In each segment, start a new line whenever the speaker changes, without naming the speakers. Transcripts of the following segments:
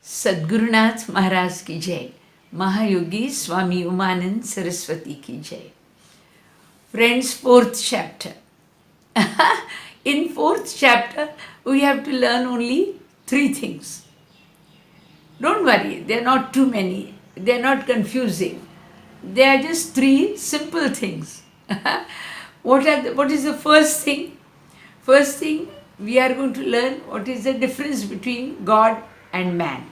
सद्गुरुनाथ महाराज की जय. Mahayogi Swami Umanand Saraswati ki jai. Friends, fourth chapter. In fourth chapter, we have to learn only 3 things. Don't worry, they are not too many. They are not confusing. They are just 3 simple things. What is the first thing? First thing, we are going to learn what is the difference between God and man.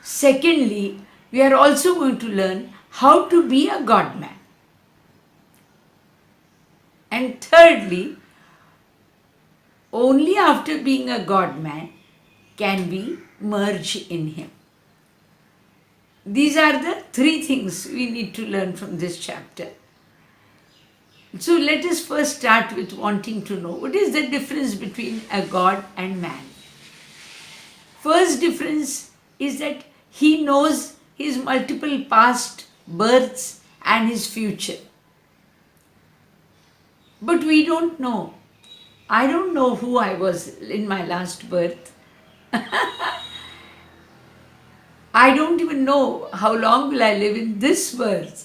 Secondly, we are also going to learn how to be a God-man. And thirdly, only after being a God-man can we merge in Him. These are the 3 things we need to learn from this chapter. So let us first start with wanting to know what is the difference between a God and man. First difference is that He knows his multiple past births and his future. But we don't know. I don't know who I was in my last birth. I don't even know how long will I live in this birth.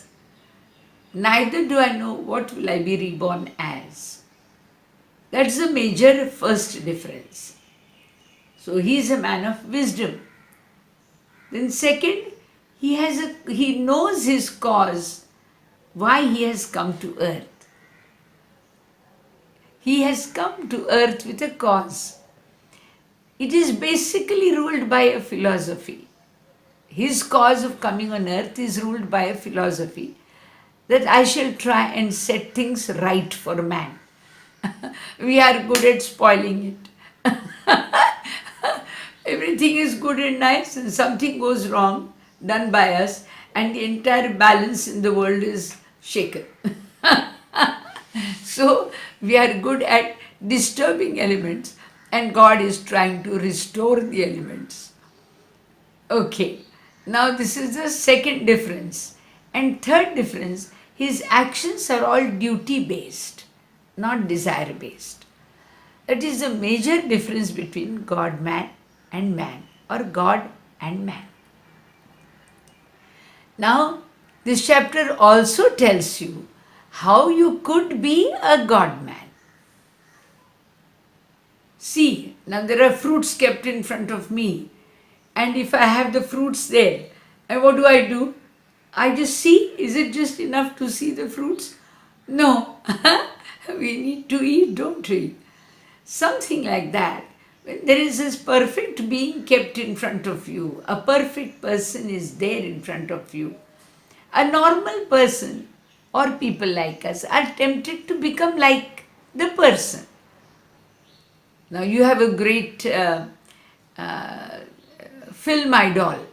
Neither do I know what will I be reborn as. That's the major first difference. So he is a man of wisdom. Then second, he knows his cause, why he has come to earth. He has come to earth with a cause. It is basically ruled by a philosophy. His cause of coming on earth is ruled by a philosophy that I shall try and set things right for man. We are good at spoiling it. Everything is good and nice and something goes wrong done by us and the entire balance in the world is shaken. So we are good at disturbing elements and God is trying to restore the elements. Okay, now this is the second difference. And third difference, his actions are all duty based, not desire based. That is the major difference between God-man and man, or God and man. Now, this chapter also tells you how you could be a God-man. See, now there are fruits kept in front of me, and if I have the fruits there, and what do? I just see. Is it just enough to see the fruits? No. We need to eat, don't we? Something like that. When there is this perfect being kept in front of you, a perfect person is there in front of you, a normal person or people like us are tempted to become like the person. Now you have a great film idol.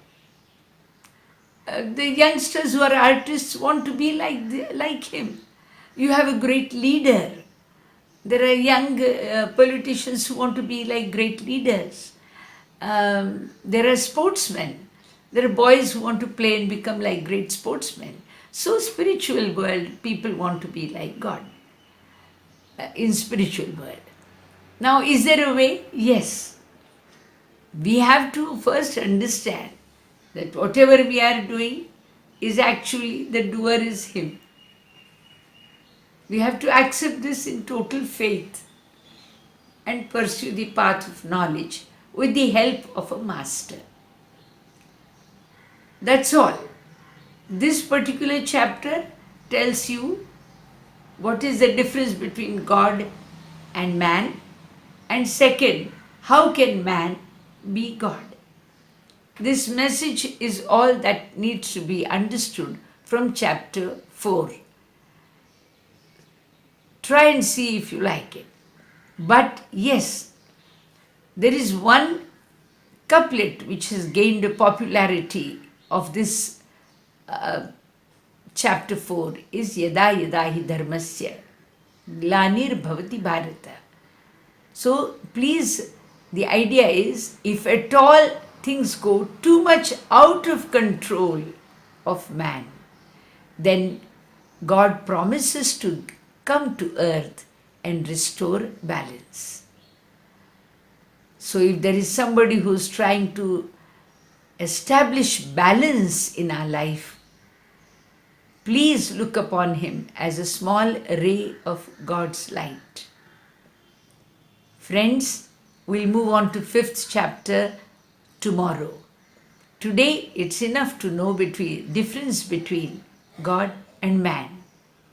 The youngsters who are artists want to be like him. You have a great leader. There are young politicians who want to be like great leaders. There are sportsmen. There are boys who want to play and become like great sportsmen. So spiritual world, people want to be like God in spiritual world. Now, is there a way? Yes. We have to first understand that whatever we are doing is actually the doer is Him. We have to accept this in total faith and pursue the path of knowledge with the help of a master. That's all. This particular chapter tells you what is the difference between God and man, and second, how can man be God? This message is all that needs to be understood from chapter 4. Try and see if you like it. But yes, there is one couplet which has gained a popularity of this chapter 4 is Yada Yada Hi Dharmasya Glanir Bhavati Bharata. So please, the idea is, if at all things go too much out of control of man, then God promises to come to earth and restore balance. So if there is somebody who's trying to establish balance in our life, please look upon him as a small ray of God's light. Friends, we'll move on to 5th chapter tomorrow. Today, it's enough to know difference between God and man,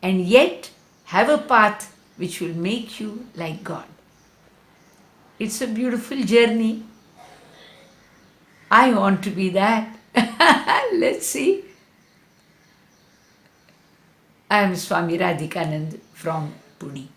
and yet have a path which will make you like God. It's a beautiful journey. I want to be that. Let's see. I am Swami Radhikanand from Pune.